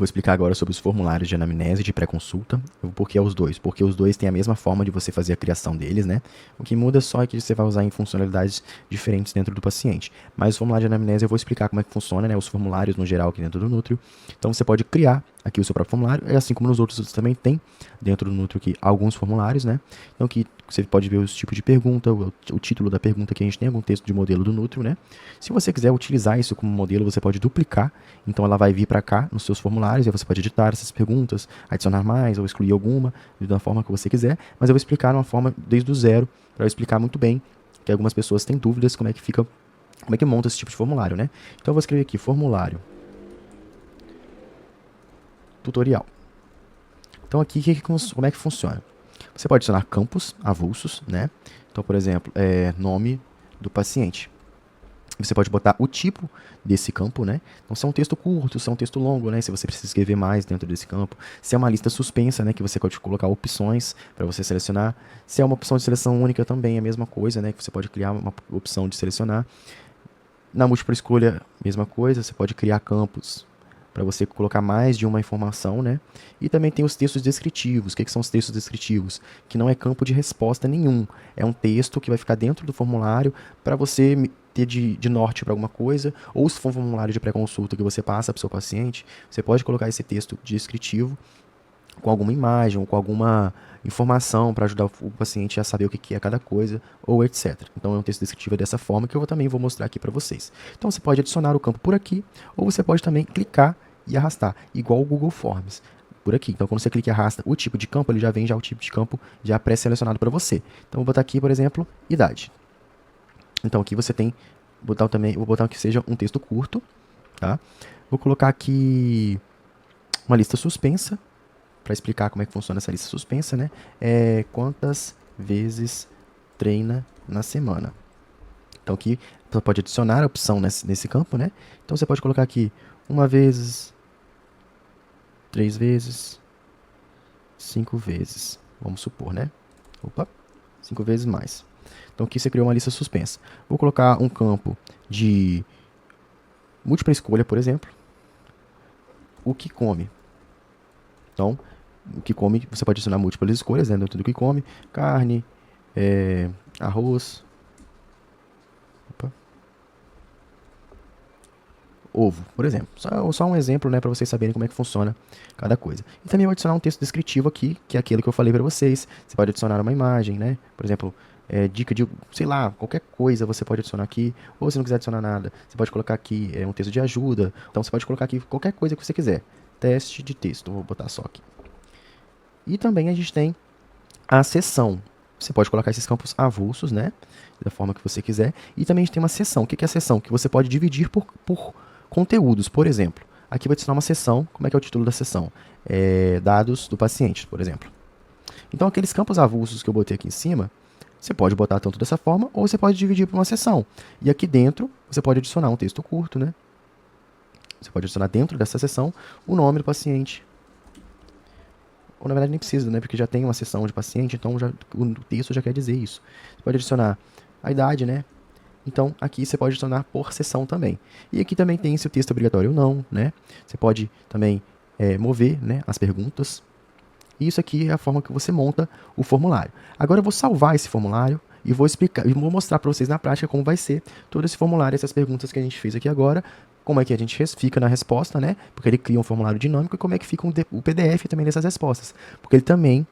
Vou explicar agora sobre os formulários de anamnese e de pré-consulta. Por que os dois? Porque os dois têm a mesma forma de você fazer a criação deles, né? O que muda só é que você vai usar em funcionalidades diferentes dentro do paciente. Mas o formulário de anamnese eu vou explicar como é que funciona, né? Os formulários no geral aqui dentro do Nútrio. Então você pode criar aqui o seu próprio formulário, e assim como nos outros você também tem dentro do Nútrio aqui alguns formulários, né? Então aqui você pode ver os tipos de pergunta, o título da pergunta, que a gente tem algum texto de modelo do Nútrio, né? Se você quiser utilizar isso como modelo, você pode duplicar, então ela vai vir para cá nos seus formulários, e você pode editar essas perguntas, adicionar mais ou excluir alguma, da forma que você quiser, mas eu vou explicar de uma forma desde o zero, para eu explicar muito bem, que algumas pessoas têm dúvidas como é que fica, como é que monta esse tipo de formulário, né? Então eu vou escrever aqui, formulário tutorial. Então aqui, como é que funciona? Você pode adicionar campos avulsos, né? Então, por exemplo, nome do paciente. Você pode botar o tipo desse campo, né? Então, se é um texto curto, se é um texto longo, né? Se você precisa escrever mais dentro desse campo. Se é uma lista suspensa, né? Que você pode colocar opções para você selecionar. Se é uma opção de seleção única também, é a mesma coisa, né? Que você pode criar uma opção de selecionar. Na múltipla escolha, mesma coisa. Você pode criar campos para você colocar mais de uma informação, né? E também tem os textos descritivos. O que são os textos descritivos? Que não é campo de resposta nenhum. É um texto que vai ficar dentro do formulário para você ter de norte para alguma coisa, ou se for um formulário de pré-consulta que você passa para o seu paciente, você pode colocar esse texto descritivo com alguma imagem ou com alguma informação para ajudar o paciente a saber o que é cada coisa, ou etc. Então é um texto descritivo dessa forma que eu também vou mostrar aqui para vocês. Então você pode adicionar o campo por aqui, ou você pode também clicar e arrastar, igual o Google Forms, por aqui. Então quando você clica e arrasta o tipo de campo, ele já vem o tipo de campo já pré-selecionado para você. Então vou botar aqui, por exemplo, idade. Então aqui você tem, vou botar que seja um texto curto, tá? Vou colocar aqui uma lista suspensa, para explicar como é que funciona essa lista suspensa, né? Quantas vezes treina na semana. Então aqui você pode adicionar a opção nesse campo, né? Então você pode colocar aqui uma vez, 3 vezes, 5 vezes, vamos supor, né? Opa, 5 vezes mais. Então aqui você criou uma lista suspensa. Vou colocar um campo de múltipla escolha, por exemplo. O que come. Então, o que come, você pode adicionar múltiplas escolhas, né, dentro do que come. Carne, arroz, ovo, por exemplo. Só um exemplo, né, para vocês saberem como é que funciona cada coisa. E também vou adicionar um texto descritivo aqui, que é aquele que eu falei para vocês. Você pode adicionar uma imagem, né, por exemplo, dica de, sei lá, qualquer coisa você pode adicionar aqui. Ou se não quiser adicionar nada, você pode colocar aqui um texto de ajuda. Então você pode colocar aqui qualquer coisa que você quiser. Teste de texto, vou botar só aqui. E também a gente tem a seção. Você pode colocar esses campos avulsos, né, da forma que você quiser. E também a gente tem uma seção. O que é a seção? Que você pode dividir por conteúdos. Por exemplo, aqui vai adicionar uma seção. Como é que é o título da seção? Dados do paciente, por exemplo. Então, aqueles campos avulsos que eu botei aqui em cima, você pode botar tanto dessa forma, ou você pode dividir por uma seção. E aqui dentro, você pode adicionar um texto curto, né? Você pode adicionar dentro dessa seção o nome do paciente. Ou na verdade nem precisa, né? Porque já tem uma seção de paciente, então o texto já quer dizer isso. Você pode adicionar a idade, né? Então aqui você pode adicionar por seção também. E aqui também tem se o texto é obrigatório ou não, né? Você pode também mover, né, as perguntas. E isso aqui é a forma que você monta o formulário. Agora eu vou salvar esse formulário e vou explicar, e vou mostrar para vocês na prática como vai ser todo esse formulário, essas perguntas que a gente fez aqui agora, como é que a gente fica na resposta, né? Porque ele cria um formulário dinâmico, e como é que fica o PDF também dessas respostas, porque ele também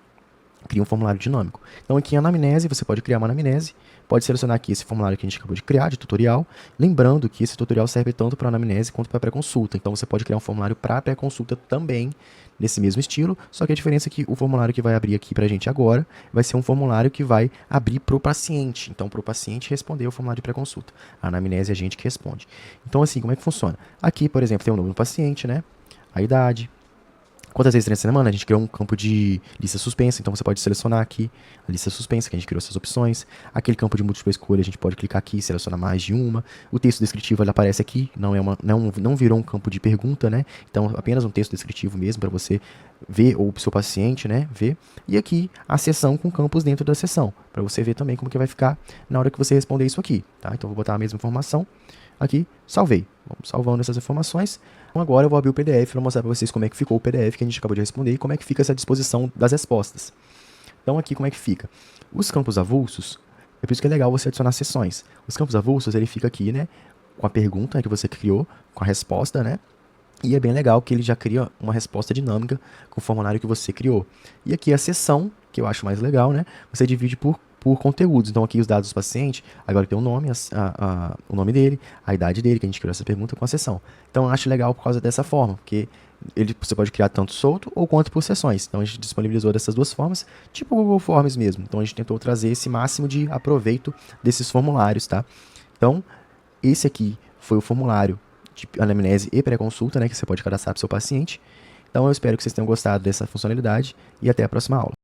cria um formulário dinâmico. Então aqui em anamnese, você pode criar uma anamnese, pode selecionar aqui esse formulário que a gente acabou de criar, de tutorial, lembrando que esse tutorial serve tanto para anamnese quanto para pré-consulta, então você pode criar um formulário para pré-consulta também, nesse mesmo estilo, só que a diferença é que o formulário que vai abrir aqui para a gente agora, vai ser um formulário que vai abrir para o paciente, então para o paciente responder o formulário de pré-consulta, a anamnese é a gente que responde. Então assim, como é que funciona? Aqui, por exemplo, tem o nome do paciente, né? A idade. Quantas vezes nessa semana? A gente criou um campo de lista suspensa, então você pode selecionar aqui a lista suspensa, que a gente criou essas opções. Aquele campo de múltipla escolha, a gente pode clicar aqui e selecionar mais de uma. O texto descritivo ele aparece aqui, não virou um campo de pergunta, né? Então apenas um texto descritivo mesmo para você ver, ou o seu paciente, né, ver. E aqui a seção com campos dentro da seção, para você ver também como que vai ficar na hora que você responder isso aqui, tá? Então vou botar a mesma informação Aqui, salvei. Vamos salvando essas informações. Então agora eu vou abrir o PDF para mostrar para vocês como é que ficou o PDF que a gente acabou de responder e como é que fica essa disposição das respostas. Então aqui como é que fica? Os campos avulsos, é por isso que é legal você adicionar seções. Os campos avulsos, ele fica aqui, né, com a pergunta que você criou, com a resposta, né? E é bem legal que ele já cria uma resposta dinâmica com o formulário que você criou. E aqui a seção, que eu acho mais legal, né? Você divide por conteúdos. Então aqui os dados do paciente, agora tem o nome, o nome dele, a idade dele, que a gente criou essa pergunta com a seção. Então eu acho legal por causa dessa forma, porque você pode criar tanto solto ou quanto por seções. Então a gente disponibilizou dessas duas formas, tipo o Google Forms mesmo. Então a gente tentou trazer esse máximo de aproveito desses formulários, tá? Então, esse aqui foi o formulário de anamnese e pré-consulta, né, que você pode cadastrar para o seu paciente. Então eu espero que vocês tenham gostado dessa funcionalidade e até a próxima aula.